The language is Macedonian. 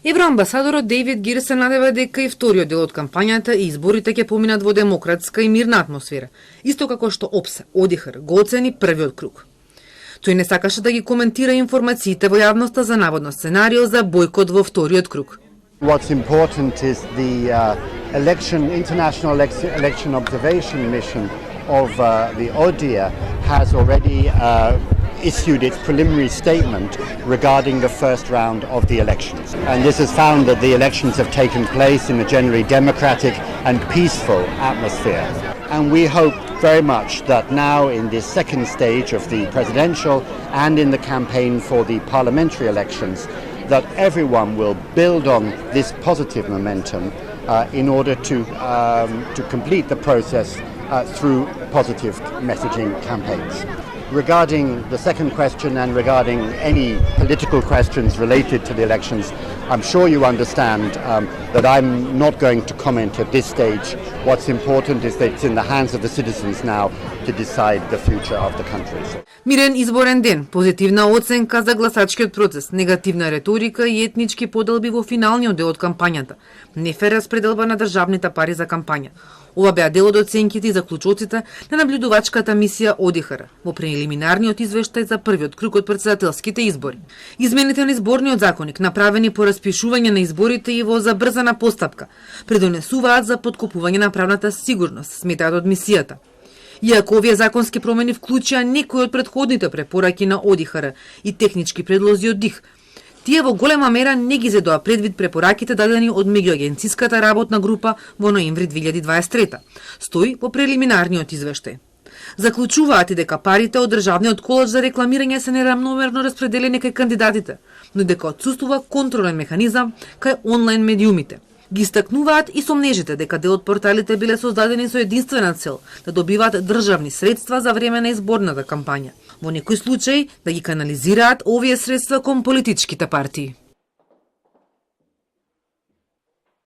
Евроамбасадорот Дејвид Гир се надева дека и вториот дел од кампањата и изборите ќе поминат во демократска и мирна атмосфера, исто како што ОПСЕ, ОДИХР, го оцени првиот круг. Тој не сакаше да ги коментира информациите во јавноста за наводно сценарио за бојкот во вториот круг. What's important is the international election observation mission of the ODIHR has already issued its preliminary statement regarding the first round of the elections. And this has found that the elections have taken place in a generally democratic and peaceful atmosphere. And we hope very much that now in this second stage of the presidential and in the campaign for the parliamentary elections, that everyone will build on this positive momentum in order to complete the process through positive messaging campaigns. Regarding the second question and regarding any political questions related to the elections, I'm sure you understand that I'm not going to comment at this stage. What's important is that it's in the hands of the citizens now to decide the future of the country. Мирен изборен ден, позитивна оценка за гласачкиот процес, негативна реторика и етнички поделби во финалниот дел од кампањата, нефер распределба на државните пари за кампања. Ова беа дел од оценките и заклучоците на наблюдувачката мисија ОДИХР во прелиминарниот извештај за првиот круг од претседателските избори. Измените на изборниот законник, направени по распишување на изборите и во забрзана постапка, предонесуваат за поткопување на правната сигурност, сметаат од мисијата. Иако овие законски промени вклучија некои од претходните препораки на ОДИХР и технички предлози од ДИХ, тие во голема мера не ги зедоа предвид препораките дадени од меѓуагенцијската работна група во ноември 2023, стои во прелиминарниот извештај. Заклучуваат и дека парите од државниот колеж за рекламирање се неравномерно распределени кај кандидатите, но дека отсуствува контролен механизам кај онлайн медиумите. Ги истакнуваат и сомнежите дека дел од порталите биле создадени со единствена цел да добиваат државни средства за време на изборната кампања. Во некој случај да ги канализираат овие средства кон политичките партии.